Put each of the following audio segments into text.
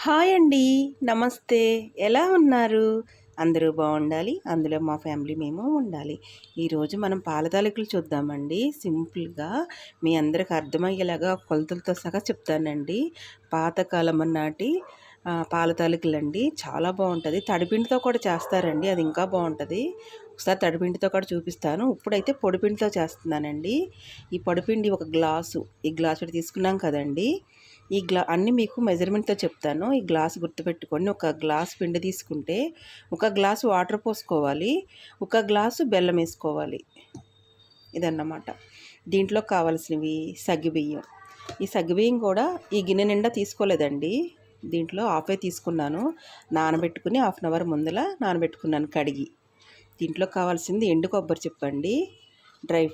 Hi అండి. నమస్తే. ఎలా ఉన్నారు? అందరూ బావుండాలి. అందులో మా ఫ్యామిలీ మేము ఉండాలి. ఈరోజు మనం పాల తాలికలు చూద్దామండి. సింపుల్‌గా మీ అందరికి అర్థమయ్యేలాగా కొలతలతో సహా చెప్తానండి. పాతకాలం నాటి పాల తాలికలండి. చాలా బావుంటది. తడిపిండితో కూడా చేస్తారండి. అది ఇంకా బావుంటది. ఒకసారి తడిపిండితో కూడా చూపిస్తాను. ఇప్పుడైతే పొడిపిండితో చేస్తున్నానండి. ఈ పొడిపిండి ఒక గ్లాసు, ఈ గ్లాసుడు తీసుకున్నాం కదండీ! అన్నీ మీకు మెజర్మెంట్‌తో చెప్తాను. ఈ గ్లాస్ గుర్తుపెట్టుకోండి. ఒక గ్లాస్ పిండి తీసుకుంటే, ఒక గ్లాసు వాటర్ పోసుకోవాలి. ఒక గ్లాసు బెల్లం ఏసుకోవాలి. ఇదన్నమాట. దీంట్లో కావాల్సినవి సగ్గుబియ్యం. ఈ సగ్గుబియ్యం కూడా ఈ గిన్నె నిండా తీసుకోలేదండి. దీంట్లో హాఫే తీసుకున్నాను. నానబెట్టుకుని హాఫ్ అన్ అవర్ ముందల నానబెట్టుకున్నాను కడిగి. దీంట్లో కావాల్సింది ఎండు కొబ్బరి చిప్పండి. డ్రై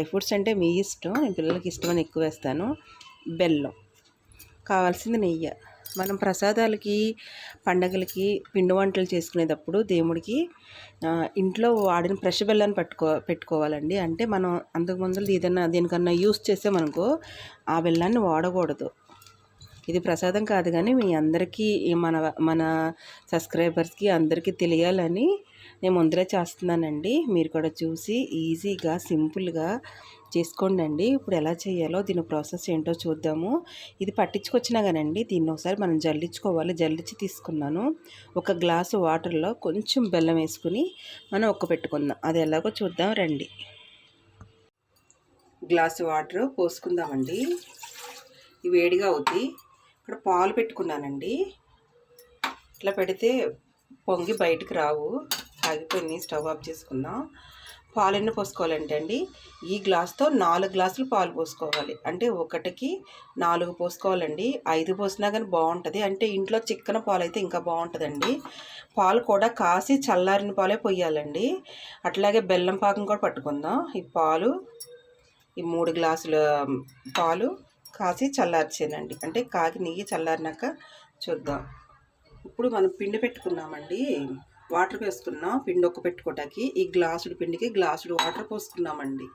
ఫ్రూట్స్ అంటే మీ ఇష్టం. నేను పిల్లలకి ఇష్టమని ఎక్కువ వేస్తాను. బెల్లం. కావాల్సింది నెయ్యి. మనం ప్రసాదాలకి, పండగలకి, పిండి వంటలు చేసుకునేటప్పుడు దేవుడికి ఇంట్లో వాడిన ఫ్రెష్ బెల్లాన్ని పెట్టుకోవాలండి. అంటే మనం అంతకు ముందు ఏదైనా దేనికన్నా యూస్ చేసామనుకో ఆ బెల్లాన్ని వాడకూడదు. ఇది ప్రసాదం కాదు కానీ మీ అందరికీ మన మన సబ్స్క్రైబర్స్కి అందరికీ తెలియాలని నేను ముందరే చేస్తున్నానండి. మీరు కూడా చూసి ఈజీగా సింపుల్గా చేసుకోండి. ఇప్పుడు ఎలా చేయాలో దీని ప్రాసెస్ ఏంటో చూద్దాము. ఇది పట్టించుకొచ్చినా కానండి దీన్ని ఒకసారి మనం జల్లించుకోవాలి. జల్లించి తీసుకున్నాను. ఒక గ్లాసు వాటర్లో కొంచెం బెల్లం వేసుకుని మనం పెట్టుకుందాం. అది ఎలాగో చూద్దాం రండి. గ్లాసు వాటర్ పోసుకుందామండి. ఇవి వేడిగా అవుతాయి. ఇక్కడ పాలు పెట్టుకున్నానండి. ఇట్లా పెడితే పొంగి బయటకు రావు. ఆగిపోయింది. స్టవ్ ఆఫ్ చేసుకుందాం. పాలు ఎన్ని పోసుకోవాలంటే అండి, ఈ గ్లాస్తో 4 గ్లాసులు పాలు పోసుకోవాలి. అంటే ఒకటికి 4 పోసుకోవాలండి. 5 పోసినా కానీ బాగుంటుంది. అంటే ఇంట్లో చిక్కన పాలు అయితే ఇంకా బాగుంటుందండి. పాలు కూడా కాసి చల్లారిన పాలే పోయాలండి. అట్లాగే బెల్లం పాకం కూడా పట్టుకుందాం. ఈ పాలు, ఈ 3 గ్లాసుల పాలు కాసి చల్లార్చానండి. అంటే కాకి నెయ్యి చల్లారినాక చూద్దాం. ఇప్పుడు మనం పిండి పెట్టుకున్నామండి. వాటర్ వేసుకున్నాం పిండి పెట్టుకోవటానికి. ఈ గ్లాసుడు పిండికి గ్లాసుడు వాటర్ పోసుకున్నామండి.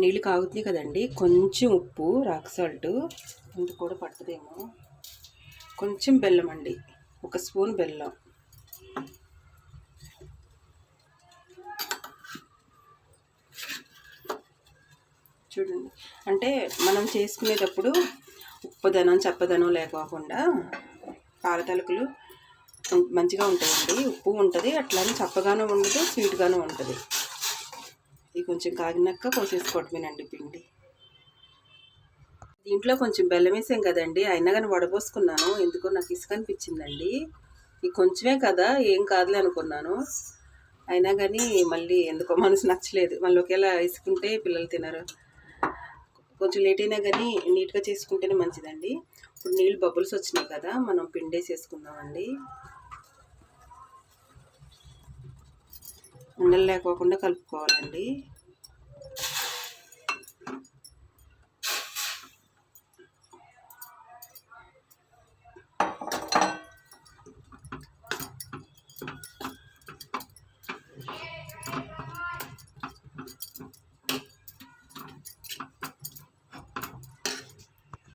నీళ్ళు కాగుతున్నాయి కదండి. కొంచెం ఉప్పు, రాక్ సాల్ట్ ఇందుకు కూడా పడుతుందేమో. కొంచెం బెల్లం అండి, 1 స్పూన్ బెల్లం. చూడండి, అంటే మనం చేసుకునేటప్పుడు ఉప్పుదనం చప్పదనం లేకోకుండా పాల తాలికలు మంచిగా ఉంటాయండి. ఉప్పు ఉంటుంది, అట్లానే చప్పగాను ఉండదు, స్వీట్గాను ఉంటుంది. ఇది కొంచెం కాగినాక పోసేసుకోవటమేనండి పిండి. దీంట్లో కొంచెం బెల్లం వేసాం కదండి, అయినా కానీ వడపోసుకున్నాను. ఎందుకో నాకు ఇసుక అనిపించిందండి. ఇది కొంచెమే కదా, ఏం కాదులే అనుకున్నాను. అయినా కానీ మళ్ళీ ఎందుకో మనసు నచ్చలేదు. మళ్ళీ ఒకేలా ఇసుకుంటే పిల్లలు తినరు. కొంచెం లేట్ అయినా కానీ నీట్గా చేసుకుంటేనే మంచిదండి. ఇప్పుడు నీళ్ళు బబుల్స్ వచ్చినాయి కదా, మనం పిండేసేసుకుందామండి. ఉండలు లేకోకుండా కలుపుకోవాలండి.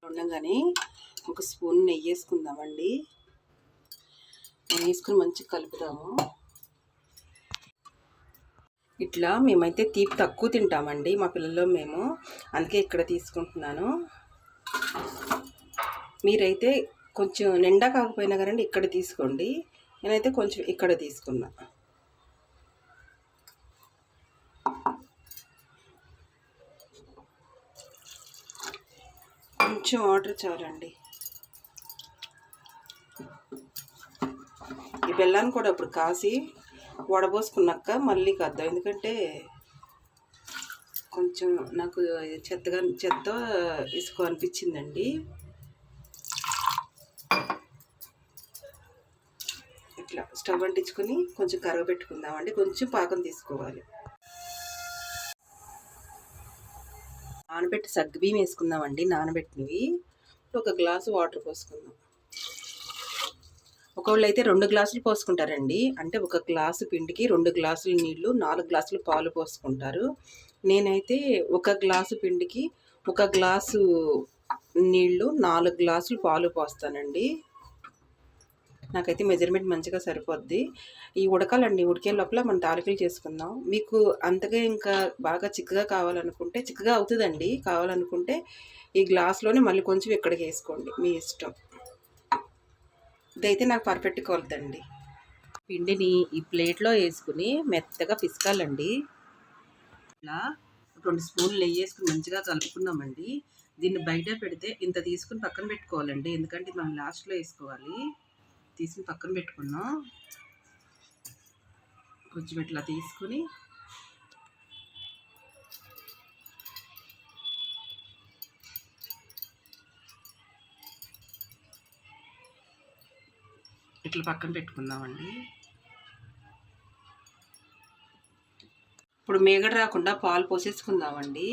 ఉండగానే 1 స్పూన్ నెయ్యి వేసుకుందామండి. నెయ్యి వేసుకుని మంచిగా కలుపుదాము. ఇట్లా మేమైతే తీపి తక్కువ తింటామండి, మా పిల్లలు మేము. అందుకే ఇక్కడ తీసుకుంటున్నాను. మీరైతే కొంచెం నిండా కాకపోయినా కానీ ఇక్కడ తీసుకోండి. నేనైతే కొంచెం ఇక్కడ తీసుకున్నా. కొంచెం వాటర్ చాలండి. ఈ బెల్లాన్ని కూడా ఇప్పుడు కాసి వడబోసుకున్నాక మళ్ళీ కద్దాం. ఎందుకంటే కొంచెం నాకు చెత్త ఇసుక అనిపించిందండి. ఇట్లా స్టవ్ అంటించుకొని కొంచెం కరగబెట్టుకుందామండి. కొంచెం పాకం తీసుకోవాలి. నానబెట్టి సగ్గుబియ్యం వేసుకుందామండి. నానబెట్టినవి 1 గ్లాసు వాటర్ పోసుకుందాం. ఒకళ్ళు అయితే 2 గ్లాసులు పోసుకుంటారండి. అంటే 1 గ్లాసు పిండికి 2 గ్లాసులు నీళ్లు, 4 గ్లాసులు పాలు పోసుకుంటారు. నేనైతే 1 గ్లాసు పిండికి 1 గ్లాసు నీళ్లు, 4 గ్లాసులు పాలు పోస్తానండి. నాకైతే మెజర్మెంట్ మంచిగా సరిపోద్ది. ఈ ఉడకాలండి. ఉడికే లోపల మనం తాలికలు చేసుకుందాం. మీకు అంతగా ఇంకా బాగా చిక్కగా కావాలనుకుంటే చిక్కగా అవుతుందండి. కావాలనుకుంటే ఈ గ్లాస్లోనే మళ్ళీ కొంచెం ఇక్కడికి వేసుకోండి, మీ ఇష్టం. ఇదైతే నాకు పర్ఫెక్ట్ కొలతండి. పిండిని ఈ ప్లేట్లో వేసుకుని మెత్తగా పిసకాలండి. ఇలా 2 స్పూన్లు నెయ్యి వేసుకుని మంచిగా కలుపుకున్నామండి. దీన్ని బయట పెడితే ఇంత తీసుకుని పక్కన పెట్టుకోవాలండి, ఎందుకంటే మనం లాస్ట్లో వేసుకోవాలి. తీసుకుని పక్కన పెట్టుకున్నాం. కొంచెం ఇట్లా తీసుకుని ఇట్లా పక్కన పెట్టుకుందామండి. ఇప్పుడు మేగడ రాకుండా పాలు పోసేసుకుందామండి.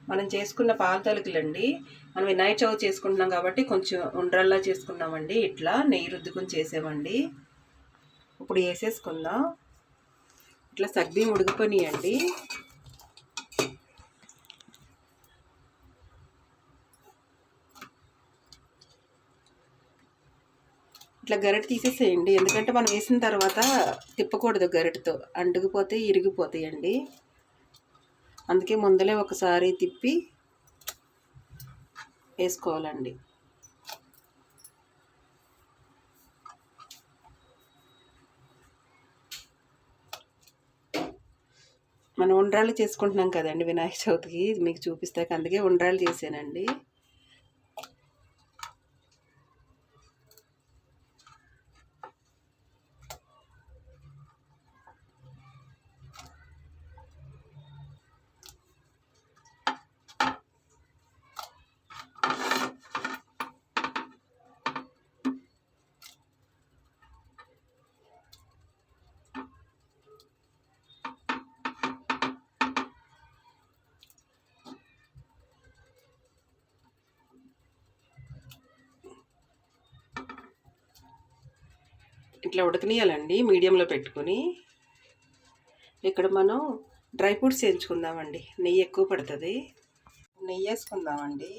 మనం చేసుకున్న పాల తలుకులండి. మనం వినాయక చవితి చేసుకుంటున్నాం కాబట్టి కొంచెం ఉండ్రల్లా చేసుకున్నామండి. ఇట్లా నెయ్యి రుద్దుకుని చేసామండి. ఇప్పుడు వేసేసుకుందాం. ఇట్లా సగ్బియ్యం ఉడికిపోయినాయండి. ఇట్లా గరిటె తీసేసేయండి, ఎందుకంటే మనం వేసిన తర్వాత తిప్పకూడదు గరిటెతో, అంటుకుపోతే ఇరిగిపోతాయండి. అందుకే ముందలే ఒకసారి తిప్పి వేసుకోవాలండి. మనం ఉండ్రాళ్ళు చేసుకుంటున్నాం కదండి వినాయక చవితికి, మీకు చూపిస్తాక అందుకే ఉండ్రాళ్ళు చేశానండి. ఇట్లా ఉడకనియాలండి మీడియంలో పెట్టుకుని. ఇక్కడ మనం డ్రై ఫ్రూట్స్ వేయించుకుందామండి. నెయ్యి ఎక్కువ పడుతుంది. నెయ్యి వేసుకుందామండి.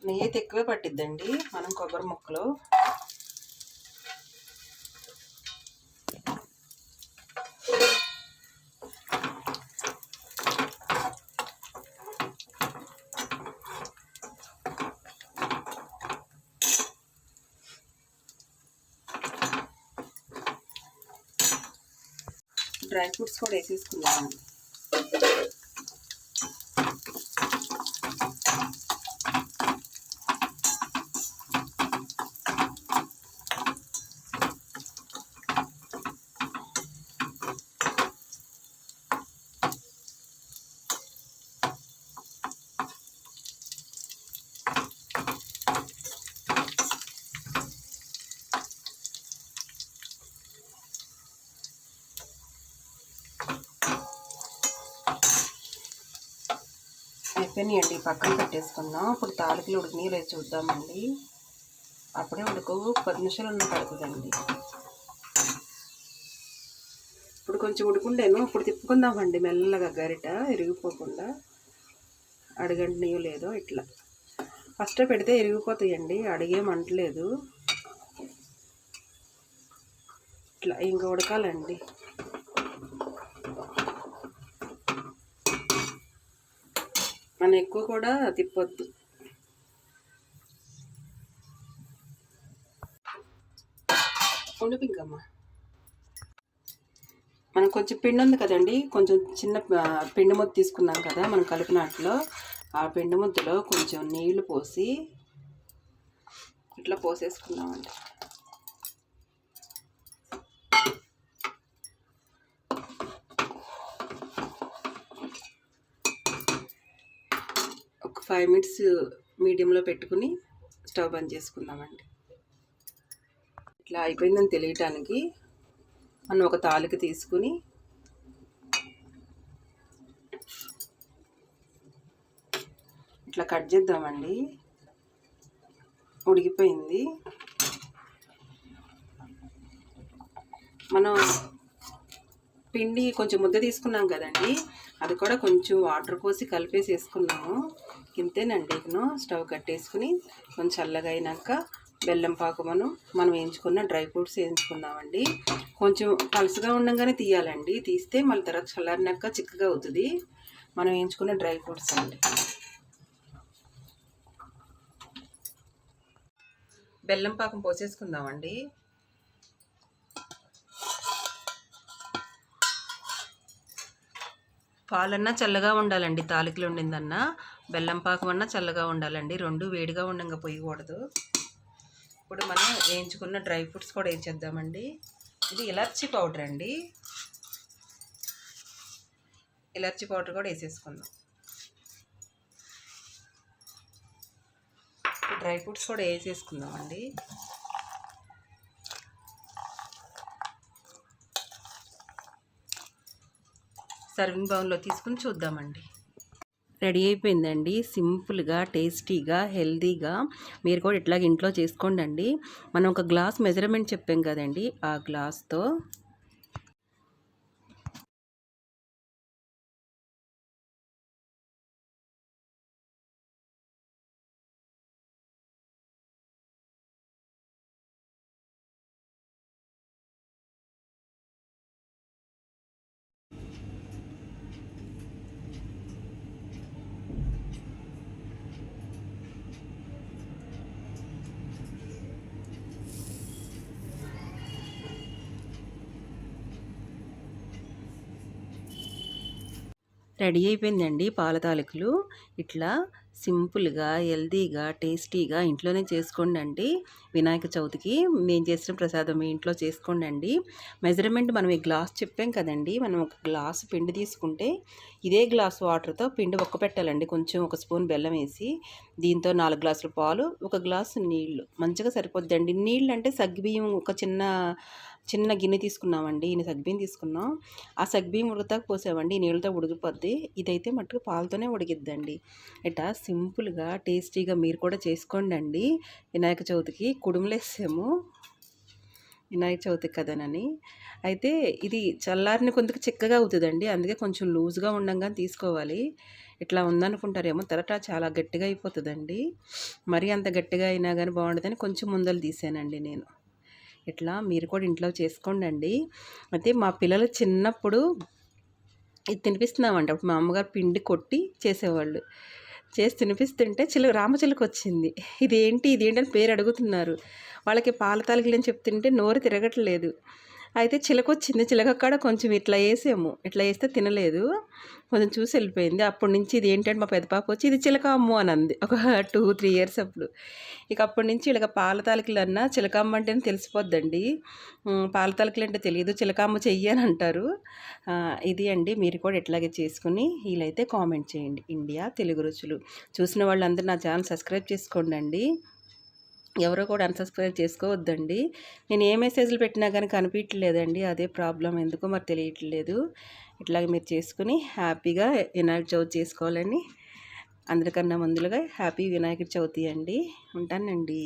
నెయ్యి అయితే ఎక్కువే పట్టిద్దండి. మనం కొబ్బరి ముక్కలు డ్రై ఫ్రూట్స్ కూడా వేసేసుకుందాం. అయిపోయినాయండి, పక్కన పెట్టేసుకుందాం. ఇప్పుడు తాలికలు ఉడికినాయి లేదు చూద్దామండి. అప్పుడే 10 నిమిషాలు ఉన్న పడుతుందండి. ఇప్పుడు కొంచెం ఉడుకుండేను. ఇప్పుడు తిప్పుకుందామండి మెల్లగా, గరిట ఇరిగిపోకుండా. అడుగంటినయో లేదో ఇట్లా ఫస్ట్ పెడితే ఇరిగిపోతాయండి, అడిగేమంటలేదు. ఇట్లా ఇంకా ఉడకాలండి. మనం ఎక్కువ కూడా తిప్పొద్దు. ఉండిపింకమ్మా. మనం కొంచెం పిండి ఉంది కదండి, కొంచెం చిన్న పిండి ముద్ద తీసుకున్నాం కదా మనం కలిపినట్లో. ఆ పిండి ముద్దలో కొంచెం నీళ్లు పోసి ఇట్లా పోసేసుకున్నామండి. ఒక 5 మినిట్స్ మీడియంలో పెట్టుకుని స్టవ్ బంద్ చేసుకుందామండి. ఇట్లా అయిపోయిందని తెలియటానికి మనం ఒక తాలిక తీసుకుని ఇట్లా కట్ చేద్దామండి. ఉడికిపోయింది. మనం పిండి కొంచెం ముద్ద తీసుకున్నాం కదండి, అది కూడా కొంచెం వాటర్ పోసి కలిపేసి వేసుకున్నాము. ఇంతేనండి. స్టవ్ కట్టేసుకుని కొంచెం చల్లగా అయినాక బెల్లం పాకు మనం వేయించుకున్న డ్రై ఫ్రూట్స్ వేయించుకుందామండి. కొంచెం పలుసుగా ఉండగానే తీయాలండి. తీస్తే మళ్ళీ తర్వాత చల్లారినాక చిక్కగా అవుతుంది. మనం వేయించుకున్న డ్రై ఫ్రూట్స్ అండి. బెల్లం పాకం పోసేసుకుందామండి. పాలన్నా చల్లగా ఉండాలండి, తాలికలు ఉండిందన్నా. బెల్లం పాకం అన్నా చల్లగా ఉండాలండి. రెండు వేడిగా ఉండగా పోయకూడదు. ఇప్పుడు మనం వేయించుకున్న డ్రై ఫ్రూట్స్ కూడా వేయించేద్దామండి. ఇది ఇలాచీ పౌడర్ అండి. ఇలాచీ పౌడర్ కూడా వేసేసుకుందాం. డ్రై ఫ్రూట్స్ కూడా వేసేసుకుందామండి. సర్వింగ్ బౌల్లో తీసుకుని చూద్దామండి. రెడీ అయిపోయిందండి. సింపుల్గా, టేస్టీగా, హెల్తీగా మీరు కూడా ఇట్లాగ ఇంట్లో చేసుకోండి. మనం ఒక గ్లాస్ మెజర్మెంట్ చెప్పాం కదండి, ఆ గ్లాస్తో రెడీ అయిపోయిందండి పాల తాలికలు. ఇట్లా సింపుల్గా, హెల్తీగా, టేస్టీగా ఇంట్లోనే చేసుకోండి. వినాయక చవితికి నేను చేసిన ప్రసాదం మీ ఇంట్లో చేసుకోండి. మెజర్మెంట్ మనం ఈ గ్లాస్ చెప్పాం కదండి, మనం ఒక గ్లాసు పిండి తీసుకుంటే ఇదే గ్లాస్ వాటర్తో పిండి పెట్టాలండి. కొంచెం ఒక స్పూన్ బెల్లం వేసి దీంతో 4 గ్లాసుల పాలు, 1 గ్లాసు నీళ్ళు మంచిగా సరిపోద్దండి. నీళ్ళు అంటే సగ్గుబియ్యం ఒక చిన్న గిన్నె తీసుకున్నామండి. ఈయన సగ్గుబియ్యం తీసుకున్నాం. ఆ సగ్గుబియ్యం ఉడకతాక పోసామండి. ఈ నీళ్ళతో ఉడికిపోద్ది. ఇదైతే మట్టుకు పాలతోనే ఉడికిద్దండి. ఇట్లా సింపుల్గా, టేస్టీగా మీరు కూడా చేసుకోండి. వినాయక చవితికి కుడుములేసాము, వినాయక చవితి కదనని. అయితే ఇది చల్లారిన కొందుకు చిక్కగా అవుతుందండి. అందుకే కొంచెం లూజ్గా ఉండగా తీసుకోవాలి. ఇట్లా ఉందనుకుంటారేమో, తర్వాత చాలా గట్టిగా అయిపోతుందండి. మరీ అంత గట్టిగా అయినా కానీ బాగుంటుందని కొంచెం ముందలు తీసానండి నేను. ఇట్లా మీరు కూడా ఇంట్లో చేసుకోండి. అయితే మా పిల్లలు చిన్నప్పుడు ఇది తినిపిస్తున్నామండి. అప్పుడు మా అమ్మగారు పిండి కొట్టి చేసేవాళ్ళు. చేసి తినిపిస్తుంటే రామచిలుక వచ్చింది. ఇదేంటి అని పేరు అడుగుతున్నారు. వాళ్ళకి పాల తాలికలు అని చెప్తుంటే నోరు తిరగట్లేదు. అయితే చిలకొచ్చింది. చిలక కాడ కొంచెం ఇట్లా వేసాము. ఇట్లా వేస్తే తినలేదు, కొంచెం చూసి వెళ్ళిపోయింది. అప్పటి నుంచి ఇది ఏంటంటే మా పెద్ద పాప వచ్చి ఇది చిలక అమ్ము అని అంది, ఒక 2-3 ఇయర్స్ అప్పుడు. ఇక అప్పటి నుంచి ఇలాగ పాల తాలికలు అన్నా చిలకమ్మ అంటేనే తెలిసిపోద్దండి. పాల తాలికలు అంటే తెలియదు, చిలకమ్మ చెయ్యి అని అంటారు. ఇది అండి. మీరు కూడా ఇట్లాగే చేసుకుని వీలైతే కామెంట్ చేయండి. ఇండియా తెలుగు రుచులు చూసిన వాళ్ళందరూ నా ఛానల్ సబ్స్క్రైబ్ చేసుకోండి. ఎవరో కూడా అన్సబ్స్క్రైబ్ చేసుకోవద్దండి. నేను ఏ మెసేజ్లు పెట్టినా కానీ కనిపించలేదండి, అదే ప్రాబ్లం. ఎందుకో మరి తెలియట్లేదు. ఇట్లాగే మీరు చేసుకుని హ్యాపీగా వినాయక చవితి చేసుకోవాలని అందరికన్నా ముందులుగా హ్యాపీ వినాయక చవితి అండి. ఉంటానండి.